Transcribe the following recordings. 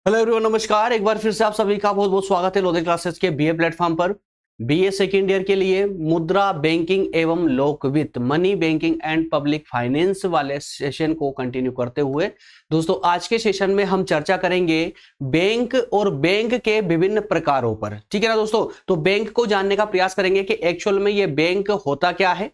Hello everyone, नमस्कार। एक बार फिर से आप सभी का बहुत बहुत स्वागत है लोधे क्लासेस के बीए प्लेटफॉर्म पर। बीए सेकेंड ईयर के लिए मुद्रा बैंकिंग एवं लोक वित्त, money banking and public finance वाले सेशन को कंटिन्यू करते हुए दोस्तों आज के सेशन में हम चर्चा करेंगे बैंक और बैंक के विभिन्न प्रकारों पर। ठीक है ना दोस्तों? तो बैंक को जानने का प्रयास करेंगे कि एक्चुअल में ये बैंक होता क्या है,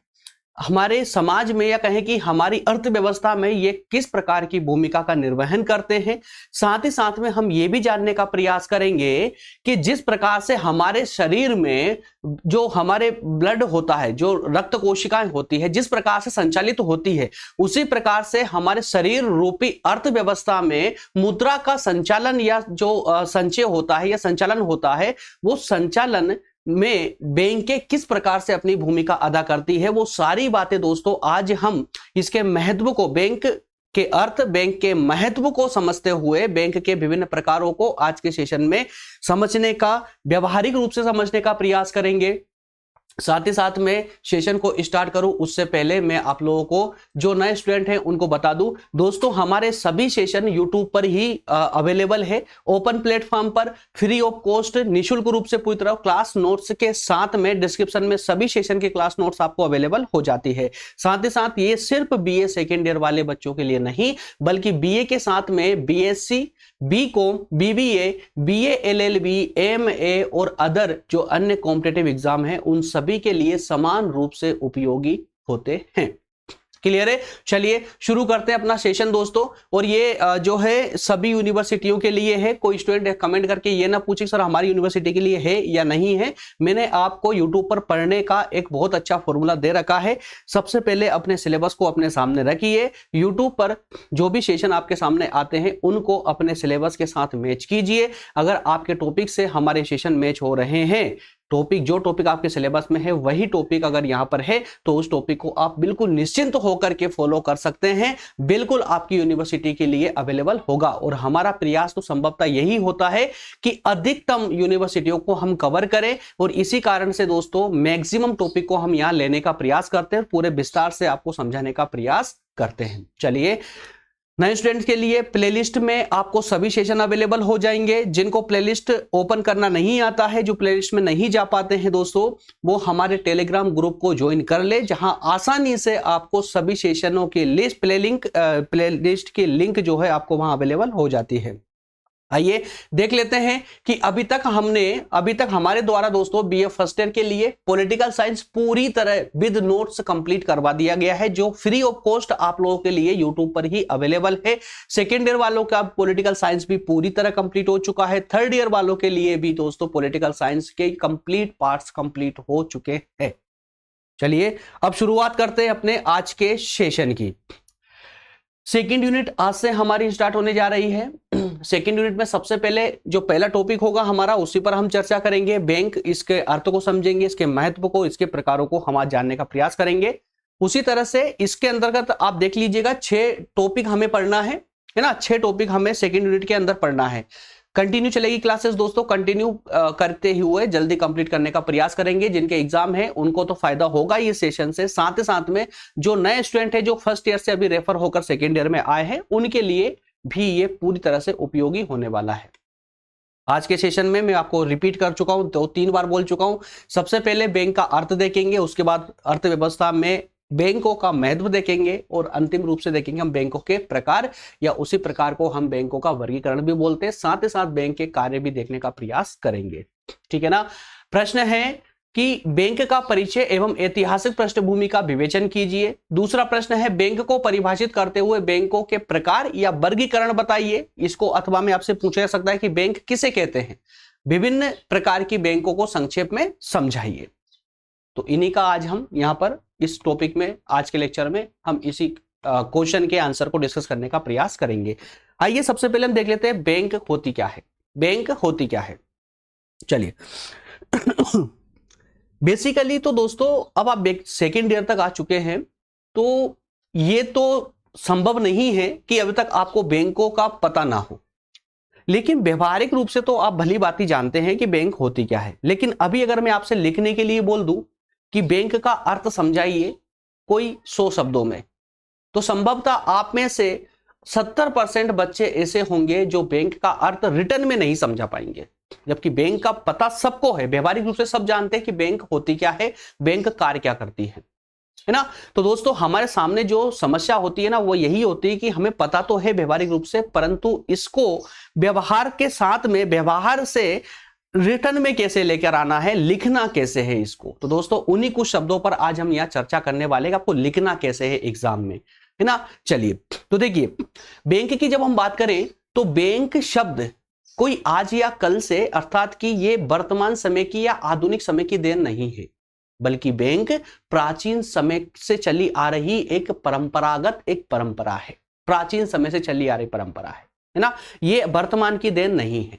हमारे समाज में या कहें कि हमारी अर्थव्यवस्था में ये किस प्रकार की भूमिका का निर्वहन करते हैं। साथ ही साथ में हम ये भी जानने का प्रयास करेंगे कि जिस प्रकार से हमारे शरीर में जो हमारे ब्लड होता है, जो रक्त कोशिकाएं होती है, जिस प्रकार से संचालित होती है, उसी प्रकार से हमारे शरीर रूपी अर्थव्यवस्था में मुद्रा का संचालन या जो संचय होता है या संचालन होता है, वो संचालन में बैंकें किस प्रकार से अपनी भूमिका अदा करती है, वो सारी बातें दोस्तों आज हम इसके महत्व को, बैंक के अर्थ, बैंक के महत्व को समझते हुए बैंक के विभिन्न प्रकारों को आज के सेशन में समझने का, व्यवहारिक रूप से समझने का प्रयास करेंगे। साथ ही साथ में सेशन को स्टार्ट करूं उससे पहले मैं आप लोगों को, जो नए स्टूडेंट हैं उनको बता दूं दोस्तों, हमारे सभी सेशन यूट्यूब पर ही अवेलेबल है, ओपन प्लेटफॉर्म पर, फ्री ऑफ कॉस्ट, निःशुल्क रूप से पूरी तरह क्लास नोट्स के साथ में डिस्क्रिप्शन में सभी सेशन के क्लास नोट्स आपको अवेलेबल हो जाती है। साथ ही साथ ये सिर्फ बीए सेकेंड ईयर वाले बच्चों के लिए नहीं, बल्कि बीए के साथ में BSc, BCom, BBA, BA LLB, MA और अदर जो अन्य कॉम्पिटिटिव एग्जाम है उन सभी के लिए समान रूप से उपयोगी होते हैं। क्लियर है? चलिए शुरू करते हैं अपना सेशन दोस्तों। और ये जो है सभी यूनिवर्सिटियों के लिए है। कोई स्टूडेंट कमेंट करके ये ना पूछे सर हमारी यूनिवर्सिटी के लिए है या नहीं है। मैंने आपको यूट्यूब पर पढ़ने का एक बहुत अच्छा फॉर्मूला दे रखा है। सबसे पहले अपने सिलेबस को अपने सामने रखिए। यूट्यूब पर जो भी सेशन आपके सामने आते हैं उनको अपने सिलेबस के साथ मैच कीजिए। अगर आपके टॉपिक से हमारे सेशन मैच हो रहे हैं, जो टॉपिक आपके सिलेबस में है वही टॉपिक अगर यहां पर है, तो उस टॉपिक को आप बिल्कुल निश्चिंत होकर के फॉलो कर सकते हैं। बिल्कुल आपकी यूनिवर्सिटी के लिए अवेलेबल होगा। और हमारा प्रयास तो संभवतः यही होता है कि अधिकतम यूनिवर्सिटियों को हम कवर करें, और इसी कारण से दोस्तों मैक्सिमम टॉपिक को हम यहां लेने का प्रयास करते हैं, पूरे विस्तार से आपको समझाने का प्रयास करते हैं। चलिए, नए स्टूडेंट्स के लिए प्लेलिस्ट में आपको सभी सेशन अवेलेबल हो जाएंगे। जिनको प्लेलिस्ट ओपन करना नहीं आता है, जो प्लेलिस्ट में नहीं जा पाते हैं दोस्तों, वो हमारे टेलीग्राम ग्रुप को ज्वाइन कर ले, जहां आसानी से आपको सभी सेशनों की लिस्ट, प्लेलिस्ट की लिंक जो है आपको वहां अवेलेबल हो जाती है। आइए देख लेते हैं कि अभी तक हमारे द्वारा दोस्तों बीए फर्स्ट ईयर के लिए पॉलिटिकल साइंस पूरी तरह विद नोट्स कंप्लीट करवा दिया गया है, जो फ्री ऑफ कॉस्ट आप लोगों के लिए यूट्यूब पर ही अवेलेबल है। सेकेंड ईयर वालों का पॉलिटिकल साइंस भी पूरी तरह कंप्लीट हो चुका है। थर्ड ईयर वालों के लिए भी दोस्तों पॉलिटिकल साइंस के कंप्लीट पार्ट्स कंप्लीट हो चुके हैं। चलिए अब शुरुआत करते हैं अपने आज के सेशन की। सेकेंड यूनिट आज से हमारी स्टार्ट होने जा रही है। सेकेंड यूनिट में सबसे पहले जो पहला टॉपिक होगा हमारा, उसी पर हम चर्चा करेंगे। बैंक, इसके अर्थ को समझेंगे, इसके महत्व को, इसके प्रकारों को हम आज जानने का प्रयास करेंगे। उसी तरह से इसके अंतर्गत आप देख लीजिएगा 6 टॉपिक हमें पढ़ना है ना। 6 टॉपिक हमें सेकेंड यूनिट के अंदर पढ़ना है। कंटिन्यू चलेगी क्लासेस दोस्तों, कंटिन्यू करते हुए जल्दी कंप्लीट करने का प्रयास करेंगे। जिनके एग्जाम है उनको तो फायदा होगा ये सेशन से, साथ ही साथ में जो नए स्टूडेंट है, जो फर्स्ट ईयर से अभी रेफर होकर सेकेंड ईयर में आए हैं, उनके लिए भी ये पूरी तरह से उपयोगी होने वाला है। आज के सेशन में मैं आपको रिपीट कर चुका हूं, 2-3 बार बोल चुका हूं। सबसे पहले बैंक का अर्थ देखेंगे, उसके बाद अर्थव्यवस्था में बैंकों का महत्व देखेंगे, और अंतिम रूप से देखेंगे हम बैंकों के प्रकार, या उसी प्रकार को हम बैंकों का वर्गीकरण भी बोलते हैं। साथ ही साथ बैंक के कार्य भी देखने का प्रयास करेंगे। ठीक है ना? प्रश्न है कि बैंक का परिचय एवं ऐतिहासिक पृष्ठभूमि का विवेचन कीजिए। दूसरा प्रश्न है बैंक को परिभाषित करते हुए बैंकों के प्रकार या वर्गीकरण बताइए। इसको अथवा में आपसे पूछा जा सकता है कि बैंक किसे कहते हैं। विभिन्न प्रकार की बैंकों को संक्षेप में समझाइए। तो इन्हीं का आज हम यहां पर इस टॉपिक में, आज के लेक्चर में हम इसी क्वेश्चन के आंसर को डिस्कस करने का प्रयास करेंगे। आइए सबसे पहले हम देख लेते हैं बैंक होती क्या है। बैंक होती क्या है, चलिए। बेसिकली तो दोस्तों अब आप सेकेंड ईयर तक आ चुके हैं, तो ये तो संभव नहीं है कि अभी तक आपको बैंकों का पता ना हो, लेकिन व्यवहारिक रूप से तो आप भली भांति जानते हैं कि बैंक होती क्या है। लेकिन अभी अगर मैं आपसे लिखने के लिए बोल दूं कि बैंक का अर्थ समझाइए कोई 100 शब्दों में, तो संभवतः आप में से 70% बच्चे ऐसे होंगे जो बैंक का अर्थ रिटर्न में नहीं समझा पाएंगे, जबकि बैंक का पता सबको है, व्यवहारिक रूप से सब जानते हैं कि बैंक होती क्या है, बैंक कार्य क्या करती है ना। तो दोस्तों हमारे सामने जो समस्या होती है ना वो यही होती है कि हमें पता तो है व्यवहारिक रूप से, परंतु इसको व्यवहार के साथ में, व्यवहार से रिटर्न में कैसे लेकर आना है, लिखना कैसे है इसको। तो दोस्तों उन्हीं कुछ शब्दों पर आज हम यहां चर्चा करने वाले हैं, आपको लिखना कैसे है एग्जाम में, है ना। चलिए तो देखिए, बैंक की जब हम बात करें तो बैंक शब्द कोई आज या कल से, अर्थात कि ये वर्तमान समय की या आधुनिक समय की देन नहीं है, बल्कि बैंक प्राचीन समय से चली आ रही एक परंपरागत एक परंपरा है, प्राचीन समय से चली आ रही परंपरा है ना। ये वर्तमान की देन नहीं है।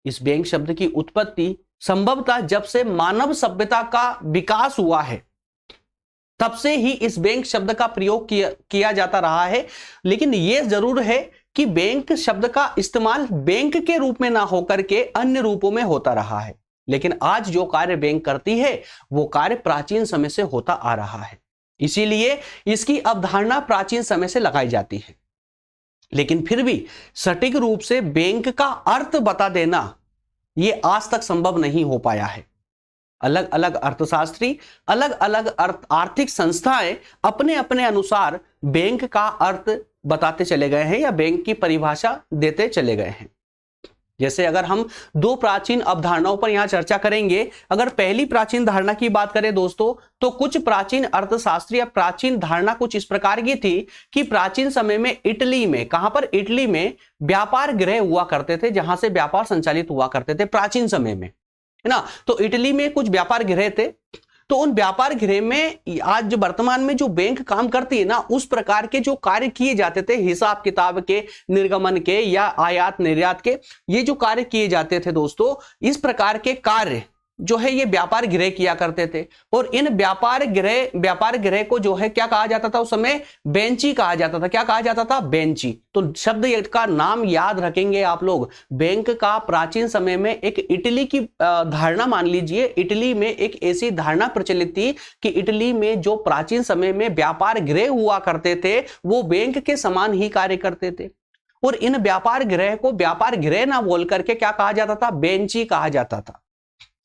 इस बैंक शब्द की उत्पत्ति संभवतः जब से मानव सभ्यता का विकास हुआ है तब से ही इस बैंक शब्द का प्रयोग किया जाता रहा है। लेकिन यह जरूर है कि बैंक शब्द का इस्तेमाल बैंक के रूप में ना होकर के अन्य रूपों में होता रहा है। लेकिन आज जो कार्य बैंक करती है वो कार्य प्राचीन समय से होता आ रहा है, इसीलिए इसकी अवधारणा प्राचीन समय से लगाई जाती है। लेकिन फिर भी सटीक रूप से बैंक का अर्थ बता देना यह आज तक संभव नहीं हो पाया है। अलग अलग अर्थशास्त्री, अलग अलग आर्थिक संस्थाएं अपने अपने अनुसार बैंक का अर्थ बताते चले गए हैं या बैंक की परिभाषा देते चले गए हैं। जैसे अगर हम दो प्राचीन अवधारणाओं पर यहां चर्चा करेंगे, अगर पहली प्राचीन धारणा की बात करें दोस्तों, तो कुछ प्राचीन अर्थशास्त्री या प्राचीन धारणा कुछ इस प्रकार की थी कि प्राचीन समय में इटली में, कहां पर, इटली में व्यापार गृह हुआ करते थे, जहां से व्यापार संचालित हुआ करते थे प्राचीन समय में, है ना। तो इटली में कुछ व्यापार गृह थे, तो उन व्यापार गृह में आज जो वर्तमान में जो बैंक काम करती है ना, उस प्रकार के जो कार्य किए जाते थे, हिसाब किताब के, निर्गमन के या आयात निर्यात के, ये जो कार्य किए जाते थे दोस्तों, इस प्रकार के कार्य जो है ये व्यापार गृह किया करते थे। और इन व्यापार गृह को जो है क्या कहा जाता था उस समय, बेंची कहा जाता था। क्या कहा जाता था, बेंची। तो शब्द का नाम याद रखेंगे आप लोग। बैंक का प्राचीन समय में एक इटली की धारणा मान लीजिए, इटली में एक ऐसी धारणा प्रचलित थी कि इटली में जो प्राचीन समय में व्यापार गृह हुआ करते थे वो बैंक के समान ही कार्य करते थे। और इन व्यापार गृह को व्यापार गृह ना बोल करके क्या कहा जाता था, बेंची कहा जाता था।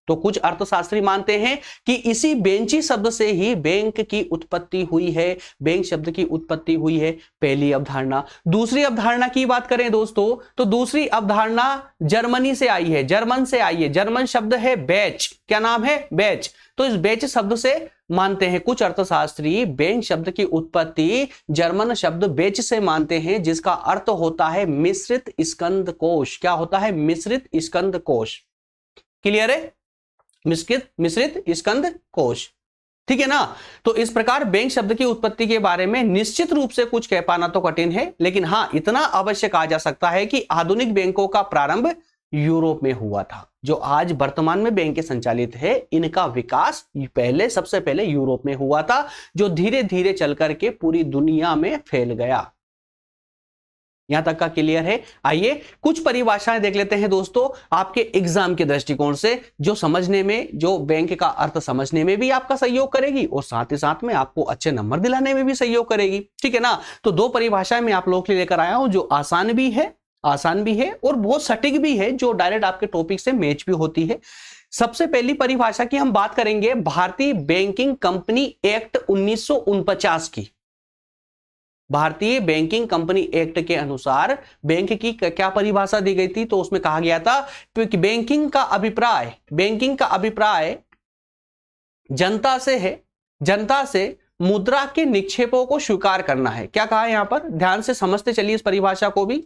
तो कुछ अर्थशास्त्री मानते हैं कि इसी बेंची शब्द से ही बैंक की उत्पत्ति हुई है, बैंक शब्द की उत्पत्ति हुई है, पहली अवधारणा। दूसरी अवधारणा की बात करें दोस्तों, तो दूसरी अवधारणा जर्मनी से आई है, जर्मन से आई है। जर्मन शब्द है बैच। क्या नाम है, बैच। तो इस बैच शब्द से मानते हैं कुछ अर्थशास्त्री बैंक शब्द की उत्पत्ति जर्मन शब्द बैच से मानते हैं, जिसका अर्थ होता है मिश्रित स्कंद कोश। क्या होता है, मिश्रित स्कंद कोश। क्लियर है, मिश्रित स्कंद कोश, ठीक है ना। तो इस प्रकार बैंक शब्द की उत्पत्ति के बारे में निश्चित रूप से कुछ कह पाना तो कठिन है, लेकिन हां इतना अवश्य कहा जा सकता है कि आधुनिक बैंकों का प्रारंभ यूरोप में हुआ था। जो आज वर्तमान में बैंक संचालित है, इनका विकास सबसे पहले यूरोप में हुआ था, जो धीरे धीरे चल करके पूरी दुनिया में फैल गया। यहां तक का क्लियर है। आइए कुछ परिभाषाएं देख लेते हैं दोस्तों, आपके एग्जाम के दृष्टिकोण से, जो समझने में, जो बैंक का अर्थ समझने में भी आपका सहयोग करेगी और साथ ही साथ में आपको अच्छे नंबर दिलाने में भी सहयोग करेगी, ठीक है ना। तो दो परिभाषाएं मैं आप लोगों के लिए लेकर आया हूं, जो आसान भी है और बहुत सटीक भी है, जो डायरेक्ट आपके टॉपिक से मैच भी होती है। सबसे पहली परिभाषा की हम बात करेंगे भारतीय बैंकिंग कंपनी एक्ट 1949 की। भारतीय बैंकिंग कंपनी एक्ट के अनुसार बैंक की क्या परिभाषा दी गई थी, तो उसमें कहा गया था कि बैंकिंग का अभिप्राय जनता से है, जनता से मुद्रा के निक्षेपों को स्वीकार करना है। क्या कहा है यहां पर, ध्यान से समझते चलिए इस परिभाषा को भी।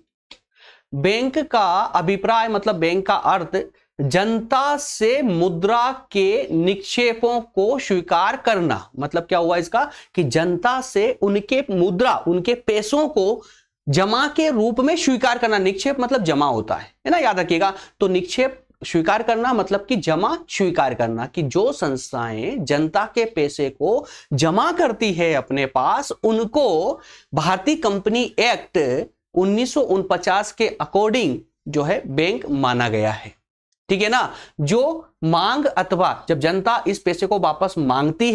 बैंक का अभिप्राय मतलब बैंक का अर्थ जनता से मुद्रा के निक्षेपों को स्वीकार करना। मतलब क्या हुआ इसका, कि जनता से उनके मुद्रा, उनके पैसों को जमा के रूप में स्वीकार करना। निक्षेप मतलब जमा होता है ना, याद रखिएगा। तो निक्षेप स्वीकार करना मतलब कि जमा स्वीकार करना, कि जो संस्थाएं जनता के पैसे को जमा करती है अपने पास, उनको भारतीय कंपनी एक्ट 1949 के अकॉर्डिंग जो है बैंक माना गया है, ठीक है ना। जो मांग अथवा जब जनता इस पैसे को वापस मांगती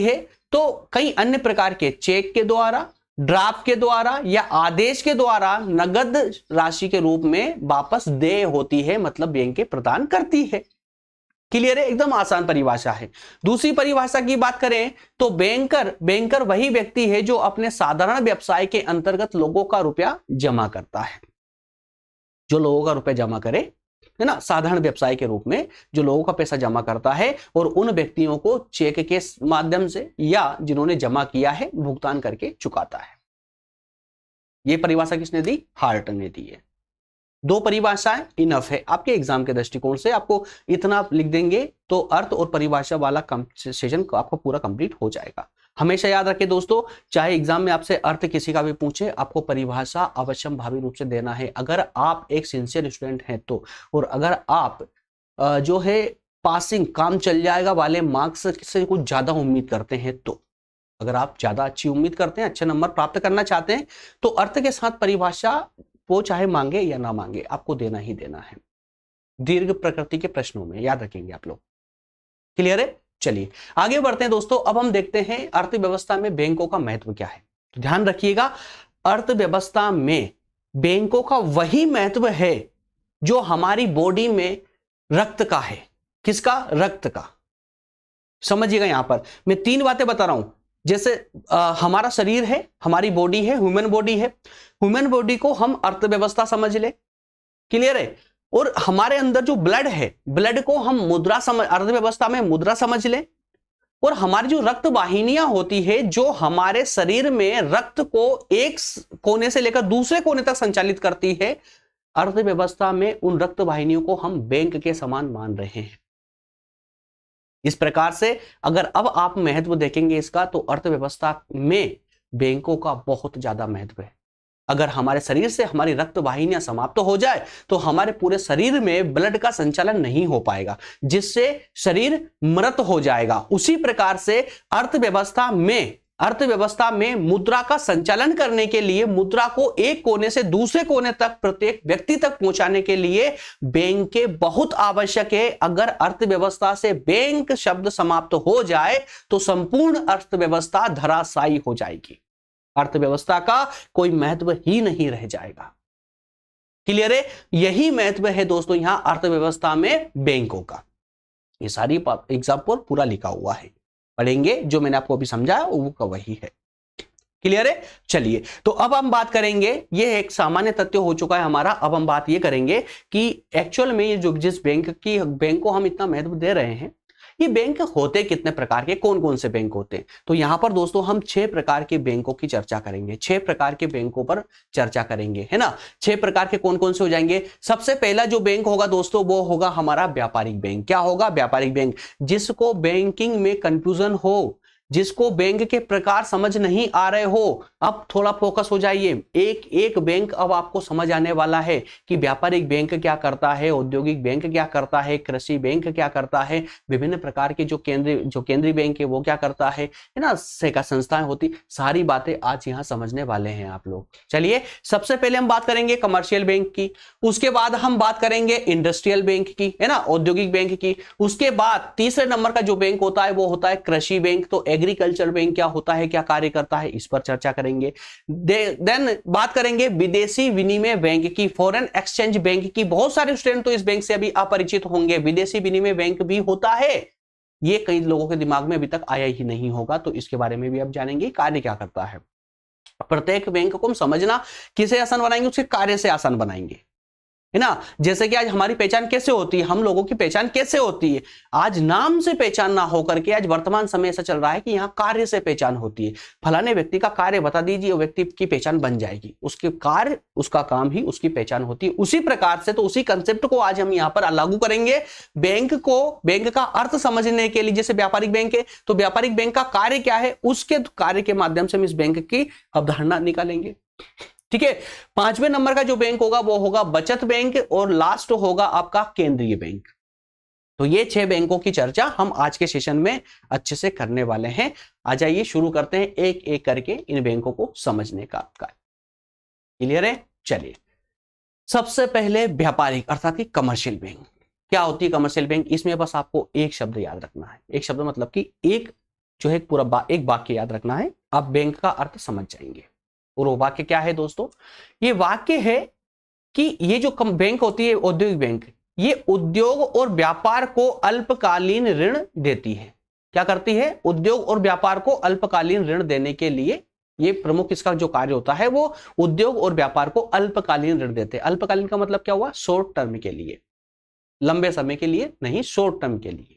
है तो कई अन्य प्रकार के चेक के द्वारा ड्राफ्ट के द्वारा या आदेश के द्वारा नगद राशि के रूप में वापस देय होती है, मतलब बैंक प्रदान करती है। क्लियर है, एकदम आसान परिभाषा है। दूसरी परिभाषा की बात करें तो बैंकर वही व्यक्ति है जो अपने साधारण व्यवसाय के अंतर्गत लोगों का रुपया जमा करता है, जो लोगों का रुपया जमा करे, है ना, साधारण व्यवसाय के रूप में जो लोगों का पैसा जमा करता है और उन व्यक्तियों को चेक के माध्यम से या जिन्होंने जमा किया है भुगतान करके चुकाता है। यह परिभाषा किसने दी? हार्ट ने दी है। दो परिभाषाएं इनफ है आपके एग्जाम के दृष्टिकोण से। आपको इतना आप लिख देंगे तो अर्थ और परिभाषा वाला सेशन आपका पूरा कंप्लीट हो जाएगा। हमेशा याद रखें दोस्तों, चाहे एग्जाम में आपसे अर्थ किसी का भी पूछे, आपको परिभाषा अवश्यम भावी रूप से देना है। अगर आप एक सिंसियर स्टूडेंट हैं तो, और अगर आप जो है पासिंग काम चल जाएगा वाले मार्क्स से कुछ ज्यादा उम्मीद करते हैं तो, अगर आप ज्यादा अच्छी उम्मीद करते हैं, अच्छे नंबर प्राप्त करना चाहते हैं, तो अर्थ के साथ परिभाषा वो चाहे मांगे या ना मांगे आपको देना ही देना है, दीर्घ प्रकृति के प्रश्नों में, याद रखेंगे आप लोग। क्लियर है? चलिए आगे बढ़ते हैं दोस्तों। अब हम देखते हैं अर्थव्यवस्था में बैंकों का महत्व क्या है। तो ध्यान रखिएगा, अर्थव्यवस्था में बैंकों का वही महत्व है जो हमारी बॉडी में रक्त का है। किसका? रक्त का। समझिएगा, यहां पर मैं तीन बातें बता रहा हूं। जैसे हमारा शरीर है, हमारी बॉडी है, ह्यूमन बॉडी है, ह्यूमन बॉडी को हम अर्थव्यवस्था समझ ले। क्लियर है? और हमारे अंदर जो ब्लड है, ब्लड को हम मुद्रा समझ, अर्थव्यवस्था में मुद्रा समझ ले। और हमारी जो रक्त वाहिनियां होती है, जो हमारे शरीर में रक्त को एक कोने से लेकर दूसरे कोने तक संचालित करती है, अर्थव्यवस्था में उन रक्त वाहिनियों को हम बैंक के समान मान रहे हैं। इस प्रकार से अगर अब आप महत्व देखेंगे इसका, तो अर्थव्यवस्था में बैंकों का बहुत ज्यादा महत्व है। अगर हमारे शरीर से हमारी रक्त वाहिनियां समाप्त हो जाए तो हमारे पूरे शरीर में ब्लड का संचालन नहीं हो पाएगा, जिससे शरीर मृत हो जाएगा। उसी प्रकार से अर्थव्यवस्था में मुद्रा का संचालन करने के लिए, मुद्रा को एक कोने से दूसरे कोने तक प्रत्येक व्यक्ति तक पहुंचाने के लिए बैंक बहुत आवश्यक है। अगर अर्थव्यवस्था से बैंक शब्द समाप्त हो जाए तो संपूर्ण अर्थव्यवस्था धराशायी हो जाएगी, अर्थव्यवस्था का कोई महत्व ही नहीं रह जाएगा। क्लियर है? यही महत्व है दोस्तों यहां अर्थव्यवस्था में बैंकों का। ये सारी एग्जाम्पल पूरा लिखा हुआ है, पढ़ेंगे। जो मैंने आपको अभी समझाया वो वही है। क्लियर है? चलिए, तो अब हम बात करेंगे, ये एक सामान्य तथ्य हो चुका है हमारा। अब हम बात ये करेंगे कि एक्चुअल में ये जो जिस बैंक को हम इतना महत्व दे रहे हैं, ये बैंक होते कितने प्रकार के, कौन कौन से बैंक होते हैं? तो यहां पर दोस्तों हम 6 प्रकार के बैंकों की चर्चा करेंगे। 6 प्रकार के बैंकों पर चर्चा करेंगे, है ना। 6 प्रकार के कौन कौन से हो जाएंगे? सबसे पहला जो बैंक होगा दोस्तों वो होगा हमारा व्यापारिक बैंक। क्या होगा? व्यापारिक बैंक। जिसको बैंकिंग में कंफ्यूजन हो, जिसको बैंक के प्रकार समझ नहीं आ रहे हो, अब थोड़ा फोकस हो जाइए। एक एक बैंक अब आपको समझ आने वाला है कि व्यापारिक बैंक क्या करता है, औद्योगिक बैंक क्या करता है, कृषि बैंक क्या करता है, विभिन्न प्रकार के जो केंद्रीय बैंक है वो क्या करता है ना, सेवा संस्थाएं होती, सारी बातें आज यहाँ समझने वाले हैं आप लोग। चलिए, सबसे पहले हम बात करेंगे कमर्शियल बैंक की, उसके बाद हम बात करेंगे इंडस्ट्रियल बैंक की, है ना, औद्योगिक बैंक की। उसके बाद तीसरे नंबर का जो बैंक होता है वो होता है कृषि बैंक। तो एग्रीकल्चर बैंक क्या होता है, क्या कार्य करता है, इस पर चर्चा करेंगे। देन बात करेंगे विदेशी विनिमय बैंक की, फॉरेन एक्सचेंज बैंक की। बहुत सारे स्टूडेंट तो इस बैंक से अभी अपरिचित होंगे। विदेशी विनिमय बैंक भी होता है, ये कई लोगों के दिमाग में अभी तक आया ही नहीं होगा, तो इसके बारे में भी अब जानेंगे कार्य क्या करता है। प्रत्येक बैंक को हम समझना किसे आसान बनाएंगे, उसके कार्य से आसान बनाएंगे, है ना। जैसे कि आज हमारी पहचान कैसे होती है, हम लोगों की पहचान कैसे होती है, आज नाम से पहचान ना होकर के आज वर्तमान समय ऐसा चल रहा है कि यहाँ कार्य से पहचान होती है। फलाने व्यक्ति का कार्य बता दीजिए, वो व्यक्ति की पहचान बन जाएगी। उसके कार्य, उसका काम ही उसकी पहचान होती है। उसी प्रकार से तो उसी कंसेप्ट को आज हम यहाँ पर लागू करेंगे। बैंक का अर्थ समझने के लिए, जैसे व्यापारिक बैंक है तो व्यापारिक बैंक का कार्य क्या है, उसके कार्य के माध्यम से हम इस बैंक की अवधारणा निकालेंगे। ठीक है। 5वें नंबर का जो बैंक होगा वो होगा बचत बैंक, और लास्ट होगा आपका केंद्रीय बैंक। तो ये 6 बैंकों की चर्चा हम आज के सेशन में अच्छे से करने वाले हैं। आ जाइए शुरू करते हैं एक एक करके इन बैंकों को समझने का कार्य। क्लियर है? चलिए, सबसे पहले व्यापारिक अर्थात कि कमर्शियल बैंक। क्या होती है कमर्शियल बैंक? इसमें बस आपको एक शब्द याद रखना है। एक शब्द मतलब कि एक जो है पूरा एक वाक्य याद रखना है, आप बैंक का अर्थ समझ जाएंगे। और वो वाक्य क्या है दोस्तों? ये वाक्य है कि ये जो बैंक होती है औद्योगिक बैंक, ये उद्योग और व्यापार को अल्पकालीन ऋण देती है। क्या करती है? उद्योग और व्यापार को अल्पकालीन ऋण देने के लिए ये प्रमुख इसका जो कार्य होता है वो उद्योग और व्यापार को अल्पकालीन ऋण देते हैं। अल्पकालीन का मतलब क्या हुआ? शॉर्ट टर्म के लिए, लंबे समय के लिए नहीं, शॉर्ट टर्म के लिए।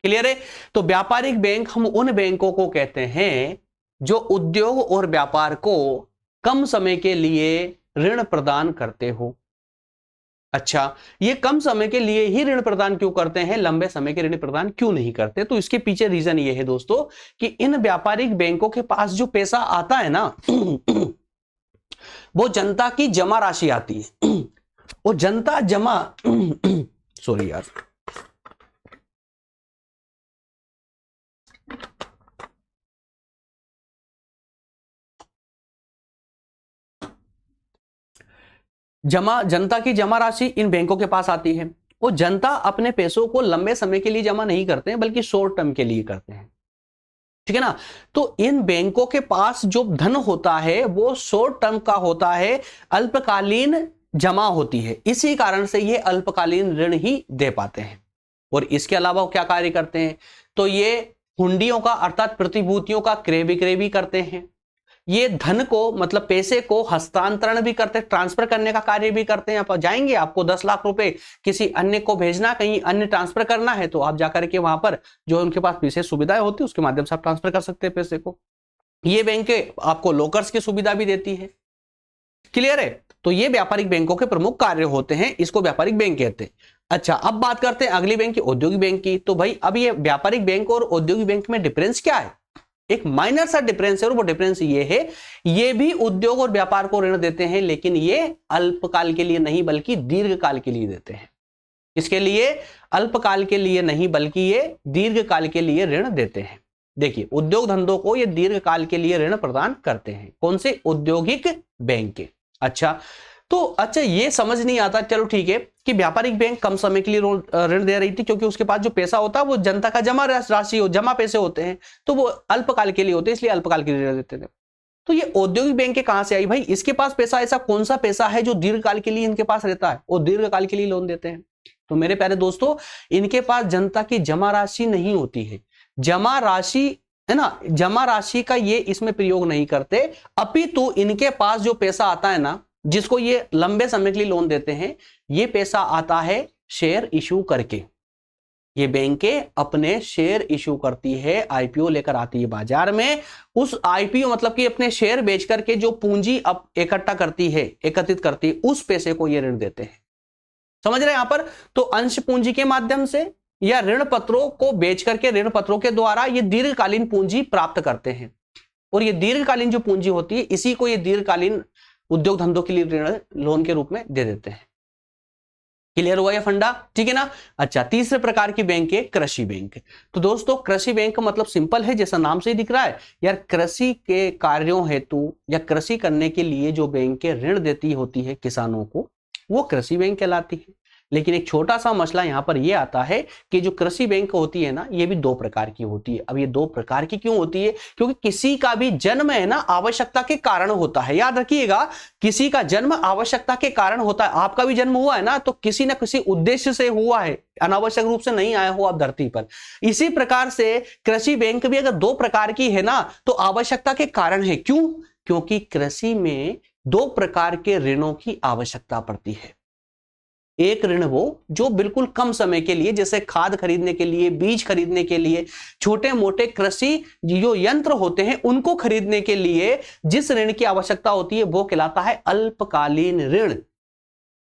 क्लियर है? तो व्यापारिक बैंक हम उन बैंकों को कहते हैं जो उद्योग और व्यापार को कम समय के लिए ऋण प्रदान करते हो। अच्छा, ये कम समय के लिए ही ऋण प्रदान क्यों करते हैं, लंबे समय के ऋण प्रदान क्यों नहीं करते? तो इसके पीछे रीजन ये है दोस्तों कि इन व्यापारिक बैंकों के पास जो पैसा आता है ना वो जनता की जमा राशि आती है। वो जनता जमा सॉरी यार, जनता की जमा राशि इन बैंकों के पास आती है। वो जनता अपने पैसों को लंबे समय के लिए जमा नहीं करते हैं बल्कि शॉर्ट टर्म के लिए करते हैं। ठीक है ना? तो इन बैंकों के पास जो धन होता है वो शॉर्ट टर्म का होता है, अल्पकालीन जमा होती है। इसी कारण से ये अल्पकालीन ऋण ही दे पाते हैं। और इसके अलावा वो क्या कार्य करते हैं? तो ये हुंडियों का अर्थात प्रतिभूतियों का क्रय विक्रय भी करते हैं। ये धन को मतलब पैसे को हस्तांतरण भी करते हैं, ट्रांसफर करने का कार्य भी करते हैं। आप जाएंगे, आपको 10 लाख रुपए किसी अन्य को भेजना, कहीं अन्य ट्रांसफर करना है, तो आप जाकर के वहां पर जो उनके पास विशेष सुविधाएं होती है उसके माध्यम से आप ट्रांसफर कर सकते हैं पैसे को। ये बैंक आपको लॉकर्स की सुविधा भी देती है। क्लियर है? तो ये व्यापारिक बैंकों के प्रमुख कार्य होते हैं, इसको व्यापारिक बैंक कहते हैं। अच्छा, अब बात करते हैं अगली बैंक की, औद्योगिक बैंक की। तो भाई अब ये व्यापारिक बैंक और औद्योगिक बैंक में डिफरेंस क्या है? एक माइनर सा डिफरेंस है, और वो डिफरेंस ये है, ये भी उद्योग और व्यापार को ऋण देते हैं, लेकिन ये अल्पकाल के लिए नहीं बल्कि दीर्घकाल के लिए देते हैं। इसके लिए अल्पकाल के लिए नहीं बल्कि ये दीर्घकाल के लिए ऋण देते हैं। देखिए, उद्योग धंधों को ये दीर्घकाल के लिए ऋण प्रदान करते हैं। कौन से? औद्योगिक बैंक। अच्छा, तो अच्छा ये समझ नहीं आता, चलो ठीक है, कि व्यापारिक बैंक कम समय के लिए ऋण दे रही थी क्योंकि उसके पास जो पैसा होता है वो जनता का जमा राशि हो, जमा पैसे होते हैं, तो वो अल्पकाल के लिए होते हैं, इसलिए अल्पकाल के लिए ऋण देते थे। तो ये औद्योगिक बैंक के कहां से आई भाई? इसके पास पैसा, ऐसा कौन सा पैसा है जो दीर्घकाल के लिए इनके पास रहता है और दीर्घकाल के लिए लोन देते हैं? तो मेरे प्यारे दोस्तों, इनके पास जनता की जमा राशि नहीं होती है। जमा राशि है ना, जमा राशि का ये इसमें प्रयोग नहीं करते, अपितु इनके पास जो पैसा आता है ना, जिसको ये लंबे समय के लिए लोन देते हैं, ये पैसा आता है शेयर इशू करके। ये बैंकें अपने शेयर इशू करती है, आईपीओ लेकर आती है बाजार में। उस आईपीओ मतलब कि अपने शेयर बेच करके जो पूंजी अब इकट्ठा करती है, एकत्रित करती है, उस पैसे को ये ऋण देते हैं। समझ रहे हैं यहां पर? तो अंश पूंजी के माध्यम से या ऋण पत्रों को बेच करके, ऋण पत्रों के द्वारा ये दीर्घकालीन पूंजी प्राप्त करते हैं। और ये दीर्घकालीन जो पूंजी होती है, इसी को ये दीर्घकालीन उद्योग धंधों के लिए ऋण लोन के रूप में दे देते हैं। क्लियर हुआ ये फंडा? ठीक है ना? अच्छा, तीसरे प्रकार की बैंक है कृषि बैंक। तो दोस्तों, कृषि बैंक का मतलब सिंपल है, जैसा नाम से ही दिख रहा है यार, कृषि के कार्यों हेतु या कृषि करने के लिए जो बैंकें ऋण देती होती है किसानों को, वो कृषि बैंक कहलाती है। लेकिन एक छोटा सा मसला यहां पर यह आता है कि जो कृषि बैंक होती है ना, ये भी 2 प्रकार की होती है। अब ये 2 प्रकार की क्यों होती है? क्योंकि किसी का भी जन्म है ना आवश्यकता के कारण होता है। याद रखिएगा, किसी का जन्म आवश्यकता के कारण होता है। आपका भी जन्म हुआ है ना, तो किसी न किसी उद्देश्य से हुआ है, अनावश्यक रूप से नहीं आया हो आप धरती पर। इसी प्रकार से कृषि बैंक भी अगर 2 प्रकार की है ना, तो आवश्यकता के कारण है। क्यों? क्योंकि कृषि में 2 प्रकार के ऋणों की आवश्यकता पड़ती है। एक ऋण वो जो बिल्कुल कम समय के लिए, जैसे खाद खरीदने के लिए, बीज खरीदने के लिए, छोटे मोटे कृषि जो यंत्र होते हैं उनको खरीदने के लिए जिस ऋण की आवश्यकता होती है वो कहलाता है अल्पकालीन ऋण।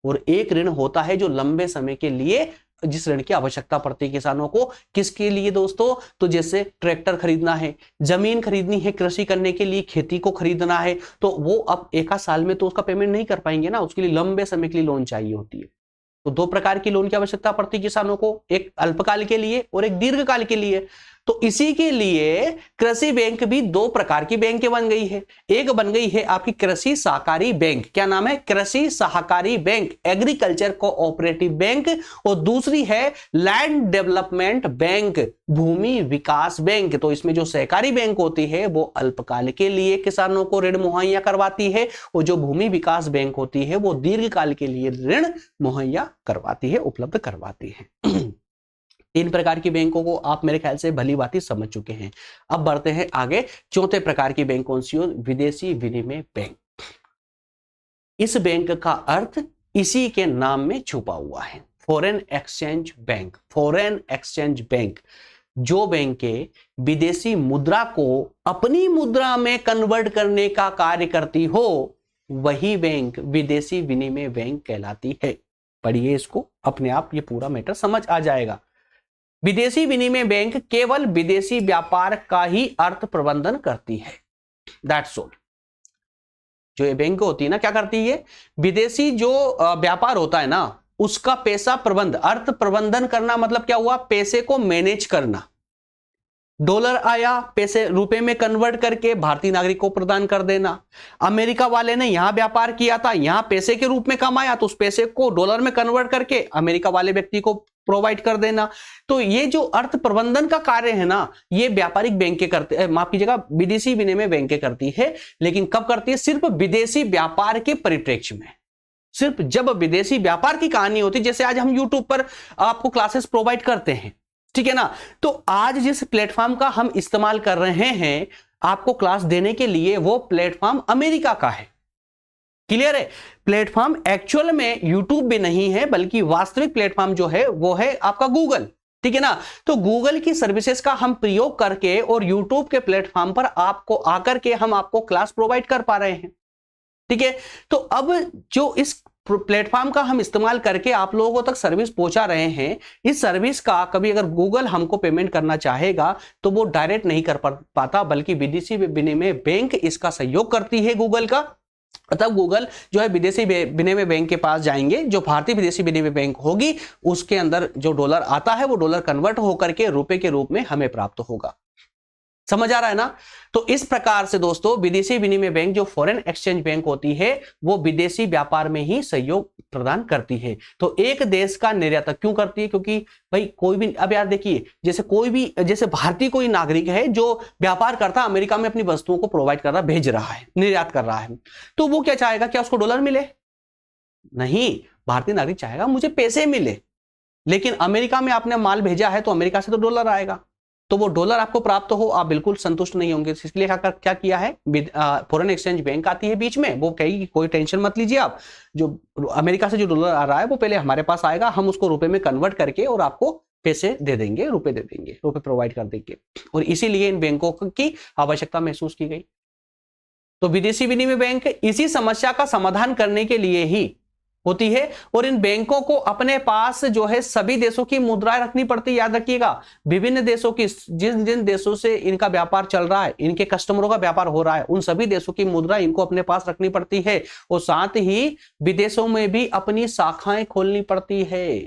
और एक ऋण होता है जो लंबे समय के लिए, जिस ऋण की आवश्यकता पड़ती है किसानों को। किसके लिए दोस्तों? तो जैसे ट्रैक्टर खरीदना है, जमीन खरीदनी है कृषि करने के लिए, खेती को खरीदना है, तो वो अब 1 साल में तो उसका पेमेंट नहीं कर पाएंगे ना, उसके लिए लंबे समय के लिए लोन चाहिए होती है। तो 2 प्रकार की लोन की आवश्यकता पड़ती है किसानों को, एक अल्पकाल के लिए और एक दीर्घकाल के लिए। तो इसी के लिए कृषि बैंक भी दो प्रकार की बैंकें बन गई है। एक बन गई है आपकी कृषि सहकारी बैंक, क्या नाम है? कृषि सहकारी बैंक, एग्रीकल्चर कोऑपरेटिव बैंक, और दूसरी है लैंड डेवलपमेंट बैंक, भूमि विकास बैंक। तो इसमें जो सहकारी बैंक होती है वो अल्पकाल के लिए किसानों को ऋण मुहैया करवाती है, और जो भूमि विकास बैंक होती है वो दीर्घकाल के लिए ऋण मुहैया करवाती है, उपलब्ध करवाती है। तीन प्रकार की बैंकों को आप मेरे ख्याल से भली भांति समझ चुके हैं। अब बढ़ते हैं आगे। चौथे प्रकार की बैंक कौन सी हो? विदेशी विनिमय बैंक। इस बैंक का अर्थ इसी के नाम में छुपा हुआ है, foreign exchange bank. Foreign exchange bank, जो बैंकें विदेशी मुद्रा को अपनी मुद्रा में कन्वर्ट करने का कार्य करती हो, वही बैंक विदेशी विनिमय बैंक कहलाती है। पढ़िए इसको, अपने आप ये पूरा मैटर समझ आ जाएगा। विदेशी विनिमय बैंक केवल विदेशी व्यापार का ही अर्थ प्रबंधन करती है, दैट्स ऑल। जो ये बैंक होती है ना, क्या करती है? विदेशी जो व्यापार होता है ना, उसका पैसा प्रबंध, अर्थ प्रबंधन करना मतलब क्या हुआ? पैसे को मैनेज करना। डॉलर आया, पैसे रुपए में कन्वर्ट करके भारतीय नागरिक को प्रदान कर देना। अमेरिका वाले ने यहां व्यापार किया था, यहां पैसे के रूप में कमाया, तो उस पैसे को डॉलर में कन्वर्ट करके अमेरिका वाले व्यक्ति को प्रोवाइड कर देना। तो ये जो अर्थ प्रबंधन का कार्य है ना, ये व्यापारिक बैंकें करते, माफ कीजिएगा, विदेशी विनिमय बैंकें करती है। लेकिन कब करती है? सिर्फ विदेशी व्यापार के परिप्रेक्ष्य में, सिर्फ जब विदेशी व्यापार की कहानी होती है। जैसे आज हम यूट्यूब पर आपको क्लासेस प्रोवाइड करते हैं, ठीक है ना, तो आज जिस प्लेटफॉर्म का हम इस्तेमाल कर रहे हैं आपको क्लास देने के लिए, वो प्लेटफॉर्म अमेरिका का है। क्लियर है? प्लेटफॉर्म एक्चुअल में यूट्यूब भी नहीं है, बल्कि वास्तविक प्लेटफॉर्म जो है वो है आपका गूगल, ठीक है ना। तो गूगल की सर्विसेज का हम प्रयोग करके और यूट्यूब के प्लेटफॉर्म पर आपको आकर के हम आपको क्लास प्रोवाइड कर पा रहे हैं, ठीक है। तो अब जो इस प्लेटफॉर्म का हम इस्तेमाल करके आप लोगों तक सर्विस पहुंचा रहे हैं, इस सर्विस का कभी अगर गूगल हमको पेमेंट करना चाहेगा तो वो डायरेक्ट नहीं कर पाता, बल्कि विदेशी विनिमय बैंक इसका सहयोग करती है गूगल का। तब गूगल जो है विदेशी विनिमय बैंक के पास जाएंगे, जो भारतीय विदेशी विनिमय बैंक होगी उसके अंदर जो डॉलर आता है वो डॉलर कन्वर्ट होकर के रुपए के रूप में हमें प्राप्त होगा। समझ आ रहा है ना? तो इस प्रकार से दोस्तों विदेशी विनिमय बैंक जो फॉरेन एक्सचेंज बैंक होती है वो विदेशी व्यापार में ही सहयोग प्रदान करती है। तो एक देश का निर्यातक क्यों करती है? क्योंकि भाई कोई भी, अब यार देखिए, जैसे कोई भी, जैसे भारतीय कोई नागरिक है जो व्यापार करता है, अमेरिका में अपनी वस्तुओं को प्रोवाइड कर रहा, भेज रहा है, निर्यात कर रहा है, तो वो क्या चाहेगा? क्या उसको डॉलर मिले? नहीं, भारतीय नागरिक चाहेगा मुझे पैसे मिले। लेकिन अमेरिका में आपने माल भेजा है तो अमेरिका से तो डॉलर आएगा, तो वो डॉलर आपको प्राप्त हो, आप बिल्कुल संतुष्ट नहीं होंगे। इसलिए क्या किया है, फॉरेन एक्सचेंज बैंक आती है बीच में, वो कहेगी कोई टेंशन मत लीजिए आप, जो अमेरिका से जो डॉलर आ रहा है वो पहले हमारे पास आएगा, हम उसको रुपए में कन्वर्ट करके और आपको पैसे दे देंगे, रुपए दे देंगे, रुपए प्रोवाइड कर देंगे। और इसीलिए इन बैंकों की आवश्यकता महसूस की गई। तो विदेशी विनिमय बैंक इसी समस्या का समाधान करने के लिए ही होती है, और इन बैंकों को अपने पास जो है सभी देशों की मुद्राएं रखनी पड़ती है। याद रखिएगा, विभिन्न देशों की, जिन जिन देशों से इनका व्यापार चल रहा है, इनके कस्टमरों का व्यापार हो रहा है, उन सभी देशों की मुद्रा इनको अपने पास रखनी पड़ती है, और साथ ही विदेशों में भी अपनी शाखाएं खोलनी पड़ती है,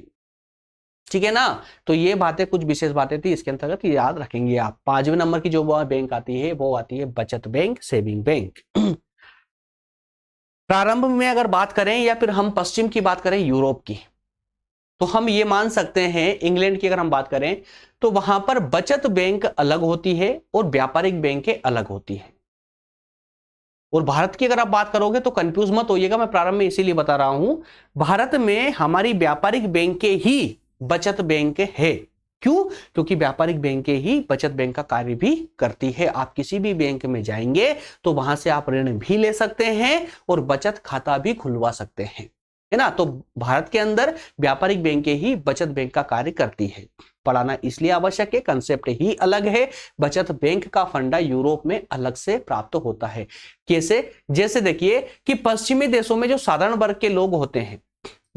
ठीक है ना। तो ये बातें कुछ विशेष बातें थी, इसके अंतर्गत याद रखेंगे आप। 5वें नंबर की जो बैंक आती है वो आती है बचत बैंक, सेविंग बैंक। प्रारंभ में अगर बात करें या फिर हम पश्चिम की बात करें, यूरोप की, तो हम ये मान सकते हैं, इंग्लैंड की अगर हम बात करें तो वहां पर बचत बैंक अलग होती है और व्यापारिक बैंकें अलग होती है। और भारत की अगर आप बात करोगे तो कंफ्यूज मत होइएगा, मैं प्रारंभ में इसीलिए बता रहा हूं, भारत में हमारी व्यापारिक बैंकें ही बचत बैंक है। क्यों? क्योंकि व्यापारिक बैंकें ही बचत बैंक का कार्य भी करती है। आप किसी भी बैंक में जाएंगे तो वहां से आप ऋण भी ले सकते हैं और बचत खाता भी खुलवा सकते हैं, है ना। तो भारत के अंदर व्यापारिक बैंकें ही बचत बैंक का कार्य करती है। पढ़ाना इसलिए आवश्यक है, कंसेप्ट ही अलग है। बचत बैंक का फंडा यूरोप में अलग से प्राप्त होता है। कैसे? जैसे देखिए कि पश्चिमी देशों में जो साधारण वर्ग के लोग होते हैं,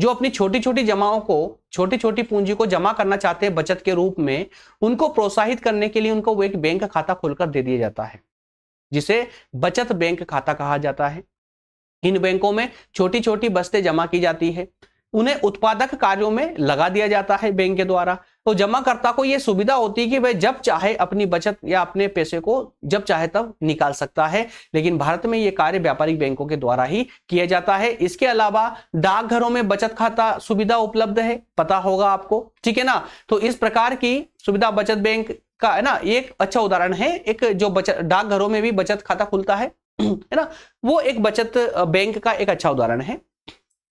जो अपनी छोटी छोटी जमाओं को, छोटी छोटी पूंजी को जमा करना चाहते हैं बचत के रूप में, उनको प्रोत्साहित करने के लिए उनको वो एक बैंक खाता खोलकर दे दिया जाता है, जिसे बचत बैंक खाता कहा जाता है। इन बैंकों में छोटी छोटी बचतें जमा की जाती है, उन्हें उत्पादक कार्यों में लगा दिया जाता है बैंक के द्वारा। तो जमाकर्ता को यह सुविधा होती है कि वह जब चाहे अपनी बचत या अपने पैसे को जब चाहे तब निकाल सकता है, लेकिन भारत में यह कार्य व्यापारिक बैंकों के द्वारा ही किया जाता है। इसके अलावा डाकघरों में बचत खाता सुविधा उपलब्ध है, पता होगा आपको, ठीक है ना। तो इस प्रकार की सुविधा बचत बैंक का है ना, एक अच्छा उदाहरण है। एक जो बचत डाकघरों में भी बचत खाता खुलता है ना, वो एक बचत बैंक का एक अच्छा उदाहरण है।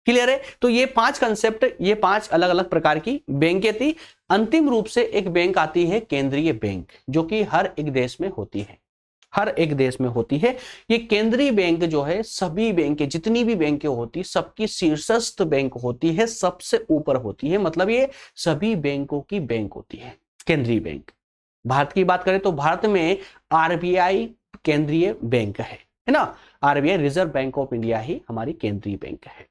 क्लियर है। तो ये 5 कंसेप्ट, ये 5 अलग अलग प्रकार की बैंकें थी। अंतिम रूप से एक बैंक आती है केंद्रीय बैंक, जो कि हर एक देश में होती है, हर एक देश में होती है। ये केंद्रीय बैंक जो है सभी बैंकें, जितनी भी बैंकें होती, सबकी शीर्षस्थ बैंक होती है, सबसे ऊपर होती है, मतलब ये सभी बैंकों की बैंक होती है केंद्रीय बैंक। भारत की बात करें तो भारत में आरबीआई केंद्रीय बैंक है ना, RBI reserve bank of India ही हमारी केंद्रीय बैंक है।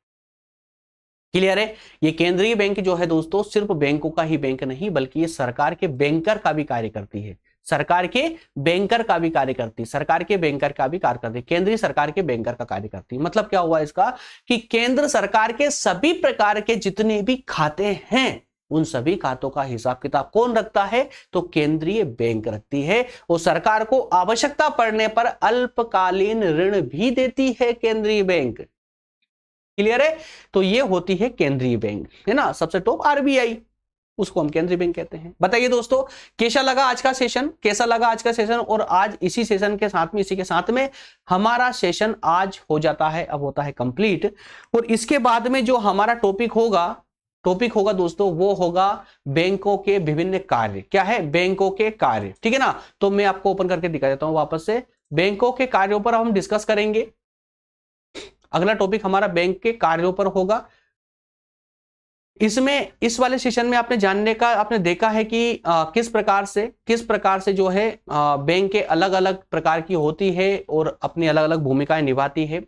क्लियर है। ये केंद्रीय बैंक जो है दोस्तों सिर्फ बैंकों का ही बैंक नहीं, बल्कि ये सरकार के बैंकर का भी कार्य करती है, सरकार के बैंकर का भी कार्य करती है, सरकार के बैंकर का भी कार्य करती है, केंद्रीय सरकार के बैंकर का कार्य करती है। मतलब क्या हुआ इसका कि केंद्र सरकार के सभी प्रकार के जितने भी खाते हैं, उन सभी खातों का हिसाब किताब कौन रखता है, तो केंद्रीय बैंक रखती है। और सरकार को आवश्यकता पड़ने पर अल्पकालीन ऋण भी देती है केंद्रीय बैंक। क्लियर है। तो ये होती है केंद्रीय बैंक, है ना। सबसे टॉप आरबीआई, उसको हम केंद्रीय बैंक कहते हैं। बताइए दोस्तों कैसा लगा आज का सेशन, कैसा लगा आज का सेशन। और आज इसी सेशन के साथ में, इसी के साथ में हमारा सेशन आज हो जाता है, अब होता है कंप्लीट। और इसके बाद में जो हमारा टॉपिक होगा दोस्तों, वो होगा बैंकों के विभिन्न कार्य। क्या है, बैंकों के कार्य, ठीक है ना। तो मैं आपको ओपन करके दिखा देता हूं वापस से। बैंकों के कार्यों पर हम डिस्कस करेंगे। अगला टॉपिक हमारा बैंक के कार्यों पर होगा। इसमें इस वाले सेशन में आपने देखा है कि किस प्रकार से जो है बैंक के अलग अलग प्रकार की होती है और अपनी अलग अलग भूमिकाएं निभाती है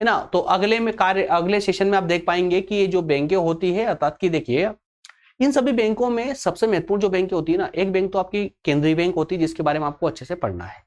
ना। तो अगले सेशन में आप देख पाएंगे कि ये जो बैंकें होती है, अर्थात कि देखिए इन सभी बैंकों में सबसे महत्वपूर्ण जो बैंकें होती है ना, एक बैंक तो आपकी केंद्रीय बैंक होती है जिसके बारे में आपको अच्छे से पढ़ना है।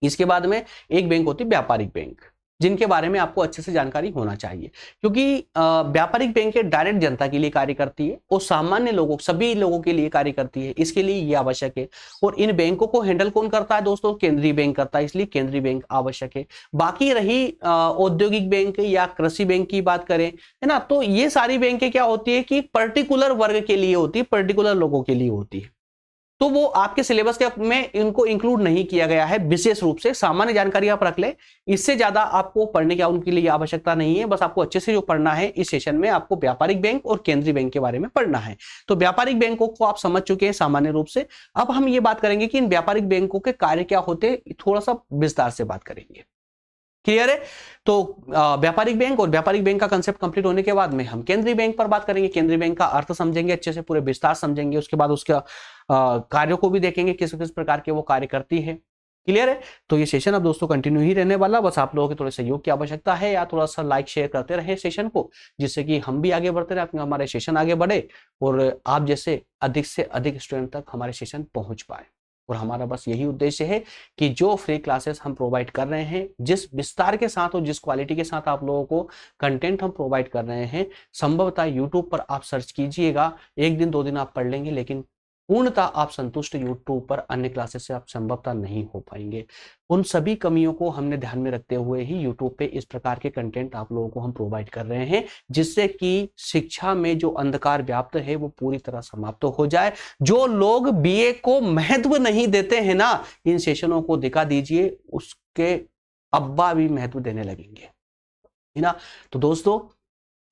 इसके बाद में एक बैंक होती है व्यापारिक बैंक, जिनके बारे में आपको अच्छे से जानकारी होना चाहिए, क्योंकि व्यापारिक बैंकें डायरेक्ट जनता के लिए कार्य करती है और सामान्य लोगों, सभी लोगों के लिए कार्य करती है। इसके लिए ये आवश्यक है। और इन बैंकों को हैंडल कौन करता है दोस्तों, केंद्रीय बैंक करता है, इसलिए केंद्रीय बैंक आवश्यक है। बाकी रही औद्योगिक बैंक या कृषि बैंक की बात करें, है ना, तो ये सारी बैंकें क्या होती है कि पर्टिकुलर वर्ग के लिए होती है, पर्टिकुलर लोगों के लिए होती है। तो वो आपके सिलेबस के में इनको इंक्लूड नहीं किया गया है विशेष रूप से। सामान्य जानकारी आप रख ले, इससे ज्यादा आपको पढ़ने की उनके लिए आवश्यकता नहीं है। बस आपको अच्छे से जो पढ़ना है इस सेशन में, आपको व्यापारिक बैंक और केंद्रीय बैंक के बारे में पढ़ना है। तो व्यापारिक बैंकों को आप समझ चुके हैं सामान्य रूप से। अब हम ये बात करेंगे कि इन व्यापारिक बैंकों के कार्य क्या होते, थोड़ा सा विस्तार से बात करेंगे। क्लियर है। तो व्यापारिक बैंक और व्यापारिक बैंक का कंसेप्ट कंप्लीट होने के बाद में हम केंद्रीय बैंक पर बात करेंगे, केंद्रीय बैंक का अर्थ समझेंगे अच्छे से, पूरे विस्तार समझेंगे। उसके बाद उसका कार्यों को भी देखेंगे, किस किस प्रकार के वो कार्य करती है। क्लियर है। तो ये सेशन अब दोस्तों कंटिन्यू ही रहने वाला, बस आप लोगों के थोड़े सहयोग की आवश्यकता है, या थोड़ा सा लाइक शेयर करते रहे सेशन को, जिससे कि हम भी आगे बढ़ते रहे, हमारे सेशन आगे बढ़े और आप जैसे अधिक से अधिक स्टूडेंट तक हमारे सेशन पहुंच पाए। और हमारा बस यही उद्देश्य है कि जो फ्री क्लासेस हम प्रोवाइड कर रहे हैं, जिस विस्तार के साथ और जिस क्वालिटी के साथ आप लोगों को कंटेंट हम प्रोवाइड कर रहे हैं, संभवतः यूट्यूब पर आप सर्च कीजिएगा, 1 दिन 2 दिन आप पढ़ लेंगे, लेकिन पूर्णतः आप संतुष्ट यूट्यूब पर अन्य क्लासेस से आप संभवतः नहीं हो पाएंगे। उन सभी कमियों को हमने ध्यान में रखते हुए ही यूट्यूब पे इस प्रकार के कंटेंट आप लोगों को हम प्रोवाइड कर रहे हैं, जिससे कि शिक्षा में जो अंधकार व्याप्त है वो पूरी तरह समाप्त हो जाए। जो लोग बीए को महत्व नहीं देते हैं ना, इन सेशनों को दिखा दीजिए, उसके अब्बा भी महत्व देने लगेंगे, है ना। तो दोस्तों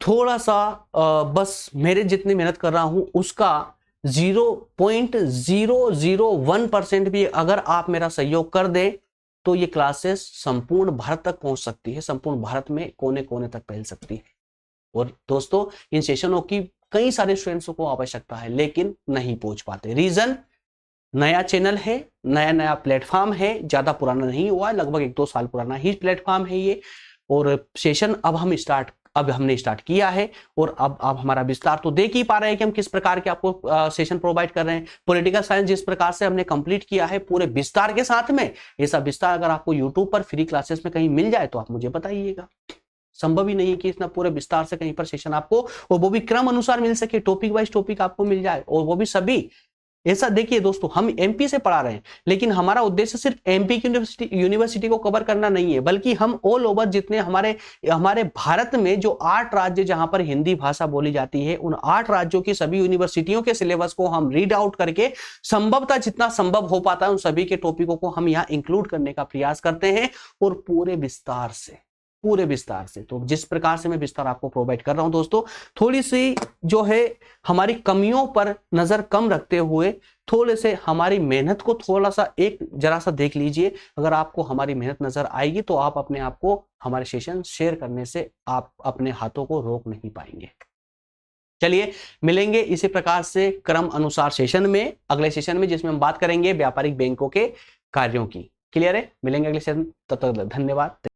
थोड़ा सा बस मेरे जितनी मेहनत कर रहा हूं उसका 0.001% भी अगर आप मेरा सहयोग कर दे, तो ये क्लासेस संपूर्ण भारत तक पहुंच सकती है, संपूर्ण भारत में कोने कोने तक फैल सकती है। और दोस्तों इन सेशनों की कई सारे स्टूडेंट्स को आवश्यकता है, लेकिन नहीं पहुंच पाते। रीजन, नया चैनल है, नया प्लेटफॉर्म है, ज्यादा पुराना नहीं हुआ, लगभग 1-2 साल पुराना ही प्लेटफॉर्म है ये। और सेशन अब हमने स्टार्ट किया है, और अब आप हमारा विस्तार तो देख ही पा रहे हैं कि हम किस प्रकार के आपको सेशन प्रोवाइड कर रहे हैं। पॉलिटिकल साइंस जिस प्रकार से हमने कंप्लीट किया है पूरे विस्तार के साथ में, ऐसा विस्तार अगर आपको यूट्यूब पर फ्री क्लासेस में कहीं मिल जाए तो आप मुझे बताइएगा, संभव ही नहीं है कि इतना पूरे विस्तार से कहीं पर सेशन आपको, और वो भी क्रम अनुसार मिल सके, टॉपिक वाइज टॉपिक आपको मिल जाए, और वो भी सभी। ऐसा देखिए दोस्तों, हम एमपी से पढ़ा रहे हैं, लेकिन हमारा उद्देश्य सिर्फ एमपी की यूनिवर्सिटी को कवर करना नहीं है, बल्कि हम ऑल ओवर जितने हमारे भारत में जो 8 राज्य जहां पर हिंदी भाषा बोली जाती है, उन 8 राज्यों की सभी यूनिवर्सिटियों के सिलेबस को हम रीड आउट करके संभवतः जितना संभव हो पाता है उन सभी के टॉपिकों को हम यहां इंक्लूड करने का प्रयास करते हैं, और पूरे विस्तार से। तो जिस प्रकार से मैं विस्तार आपको प्रोवाइड कर रहा हूं दोस्तों, थोड़ी सी जो है हमारी कमियों पर नजर कम रखते हुए, थोड़े से हमारी मेहनत को थोड़ा सा जरा सा देख लीजिए। अगर आपको हमारी मेहनत नजर आएगी तो आप अपने आप को हमारे सेशन शेयर करने से आप अपने हाथों को रोक नहीं पाएंगे। चलिए मिलेंगे इसी प्रकार से क्रम अनुसार सेशन में, अगले सेशन में, जिसमें हम बात करेंगे व्यापारिक बैंकों के कार्यों की। क्लियर है? मिलेंगे अगले सेशन, तब तक धन्यवाद।